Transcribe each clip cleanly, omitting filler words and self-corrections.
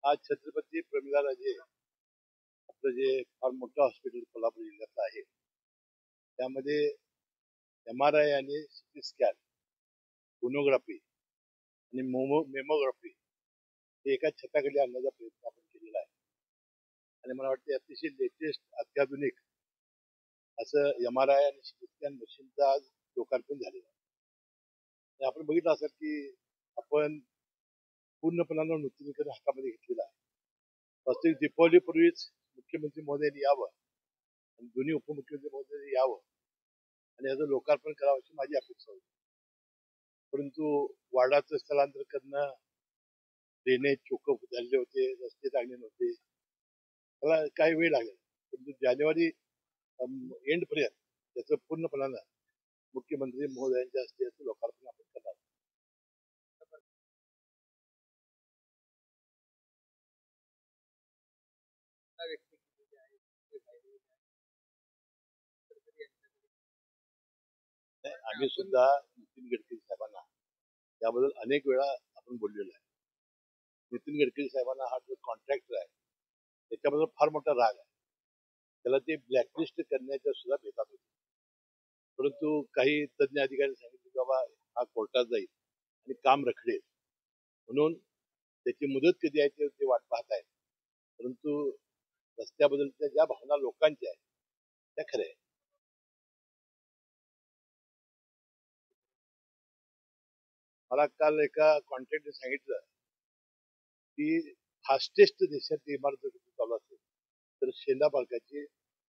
आज छत्रपती प्रमिलाराजे आपलं जे फार मोठं हॉस्पिटल कोल्हापूर जिल्ह्यातलं आहे त्यामध्ये MRI आणि CT स्कॅन, सोनोग्राफी आणि मेमोग्राफी हे एका छताखाली आणण्याचा प्रयत्न आपण केलेला आहे. आणि मला वाटतं अतिशय लेटेस्ट अत्याधुनिक असं MRI आणि CT स्कॅन मशीनचं आज लोकार्पण झालेलं आहे. आपण बघितलं असेल की आपण पूर्णपणानं नूतनीकरण हातामध्ये घेतलेलं आहे. वास्तविक दीपावलीपूर्वीच मुख्यमंत्री महोदयांनी यावं आणि दोन्ही उपमुख्यमंत्री महोदयांनी यावं आणि याचं लोकार्पण करावं अशी माझी अपेक्षा होती. परंतु वाडाचं स्थलांतर करणं, ड्रेनेज चोकअप झालेले होते, रस्ते चांगले नव्हते, त्याला काही वेळ लागेल. परंतु जानेवारी एंड पर्यंत त्याचं पूर्णपणानं मुख्यमंत्री महोदयांच्या हस्ते याचं लोकार्पण आपण करणार. आम्ही सुद्धा नितीन गडकरी साहेबांना त्याबद्दल अनेक वेळा आपण बोललेलो आहे. नितीन गडकरी साहेबांना हा जो कॉन्ट्रॅक्टर आहे त्याच्याबद्दल फार मोठा राग आहे. त्याला ते ब्लॅकलिस्ट करण्याच्या सुद्धा भेटात होते. परंतु काही तज्ञ अधिकाऱ्यांनी सांगितले की बाबा हा कोर्टात जाईल आणि काम रखडेल, म्हणून त्याची मुदत कधी आहे ते वाट पाहत आहेत. परंतु रस्त्याबद्दलच्या ज्या भावना लोकांच्या आहेत त्या खऱ्या आहेत. मला काल एका कॉन्ट्रॅक्टने सांगितलं की फास्टेस्ट देशातली इमारत चालू असेल तर शेंडा पालकाची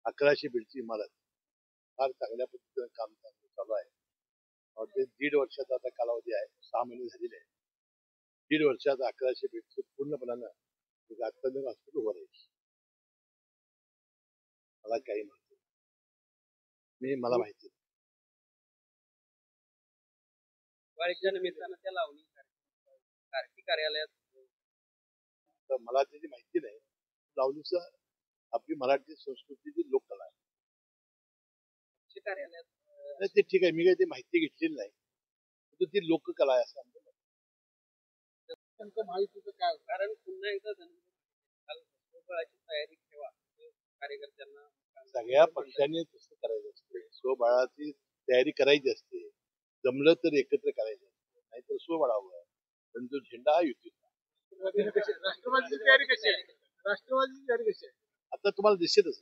1100 बेडची इमारत फार चांगल्या पद्धतीनं काम चालू आहे. ते 1.5 वर्षाचा आता कालावधी आहे, 6 महिने झालेले आहे. 1.5 वर्षात 1100 बेडचं पूर्णपणानं एक अत्याधुनिक हॉस्पिटल उभं राहील. मला काही माहिती मला माहिती दिवाळीच्या निमित्तानं त्या लावणी कार्यालयात कार्यालयात तर मला त्याची माहिती नाही. लावणीचं आपली मराठी संस्कृतीची लोककला आहे. कार्यालयात नाही, ते ठीक आहे, मी काही ती माहिती घेतलेली नाही, परंतु ती लोककला आहे असं आमचं मत. नेमकं माहितीचं काय, कारण पुन्हा एकदा स्वबळाची तयारी ठेवा कार्यकर्त्यांना. सगळ्या पक्षांनी तसं करायचं असते, स्वबळाची तयारी करायची असते. जमलं तर एकत्र करायचं असतं, नाहीतर स्वबळावर. परंतु झेंडा हा युतीचा. राष्ट्रवादीची तयारी कशी आहे? राष्ट्रवादीची तयारी कशी आहे? आता तुम्हाला दिसेलच.